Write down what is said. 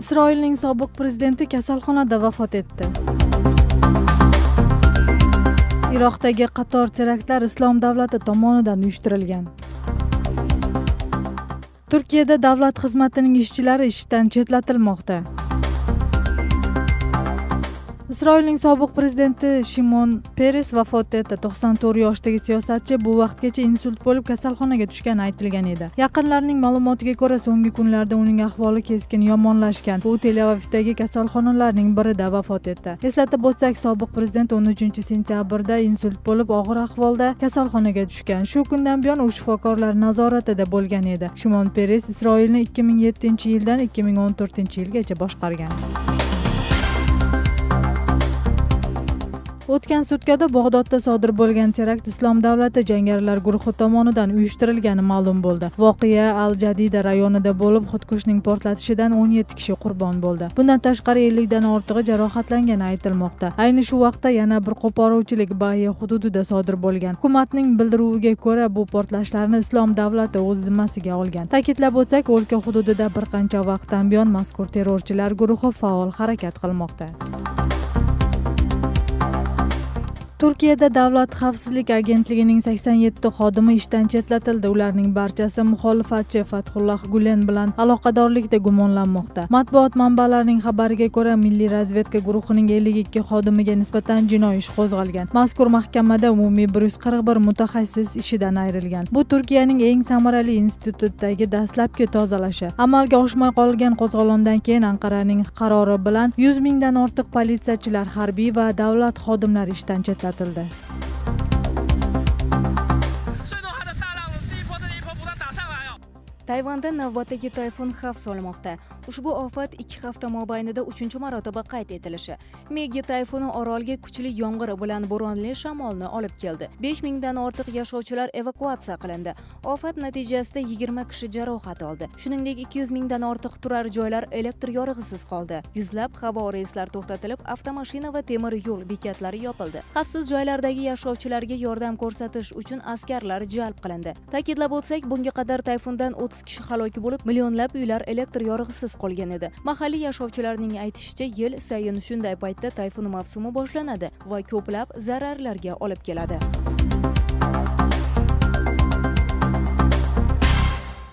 Isroilning sobiq prezidenti kasalxonada vafot etdi. Iroqdagi qator teraktlar Islom davlati tomonidan uyushtirilgan. Turkiyada davlat xizmatining ishchilari ishdan chetlatilmoqda. Isroilning sobiq prezidenti Shimon Peres vafot etdi. 94 yoshdagi siyosatchi bu vaqtgacha insult bo'lib kasalxonaga tushgani aytilgan edi. Yaqinlarining ma'lumotiga ko'ra, so'nggi kunlarda uning ahvoli keskin yomonlashgan. U Tel Avivdagi kasalxonalarning birida vafot etdi. Eslatib o'tsak, sobiq prezident 13-sentyabrda insult bo'lib og'ir ahvolda kasalxonaga tushgan. Shu kundan buyon u shifokorlar nazoratida bo'lgan edi. Shimon Peres Isroilni 2007-yildan 2014-yilgacha boshqargan. O'tgan sutkada Bag'dodda sodir bo'lgan terakt Islom davlati jangarilar guruhi tomonidan uyushtirilgani ma'lum bo'ldi. Voqea Al-Jadida rayonida bo'lib, xudkushning portlatishidan 17 kishi qurbon bo'ldi. Bundan tashqari 50 dan ortig'i jarohatlangani aytilmoqda. Ayni shu vaqtda yana bir qo'poruvchilik Baye hududida sodir bo'lgan. Hukumatning bildiruviga ko'ra, bu portlashlarni Islom davlati o'z zimmasiga olgan. Ta'kidlab o'tsak, o'lka hududida bir qancha vaqtdan buyon mazkur terrorchilar guruhi faol harakat qilmoqda. Turkiyada Davlat xavfsizlik agentligining 87 xodimi ishdan chetlatildi. Ularning barchasi muxolifatchi Fathullah Gulen bilan aloqadorlikda gumonlanmoqda. Matbuot manbalarining xabariga ko'ra, Milliy razvedka guruhining 52 xodimiga nisbatan jinoiy ish qo'zg'algan. Mazkur mahkamada umumiy 141 mutaxassis ishidan ayrilgan. Bu Turkiyaning eng samarali institutidagi dastlabki tozalashi. Amalga oshmay qolgan qo'zg'olondan keyin Anqaraning qarori bilan 100 mingdan ortiq politsiyachilar, harbiy va davlat xodimlari ishdan chetlatildi. Tayvanda navbatdagi tayfun xavf solmoqda. Ushbu ofat 2 hafta mobaynida 3-marotaba qayd etilishi. Megi tayfuni orolga kuchli yomg'ir bilan bo'ronli shamolni olib keldi. 5 mingdan ortiq yashovchilar evakuatsiya qilindi. Ofat natijasida 20 kishi jarohat oldi. Shuningdek, 200 mingdan ortiq turar joylar elektr yorug'isiz qoldi. Yuzlab havo reyslar to'xtatilib, avtomashina va temir yo'l bekatlari yopildi. Xavfsiz joylardagi yashovchilarga yordam ko'rsatish uchun askarlar jalb qilindi. Ta'kidlab o'tsak, bunga qadar tayfundan 30 kishi halok bo'lib, millionlab uylar elektr yorug'isiz qolgan edi. Mahalliy yashovchilarning aytishicha, yil sayin shunday paytda tayfun mavsumi boshlanadi va ko'plab zararlarga olib keladi.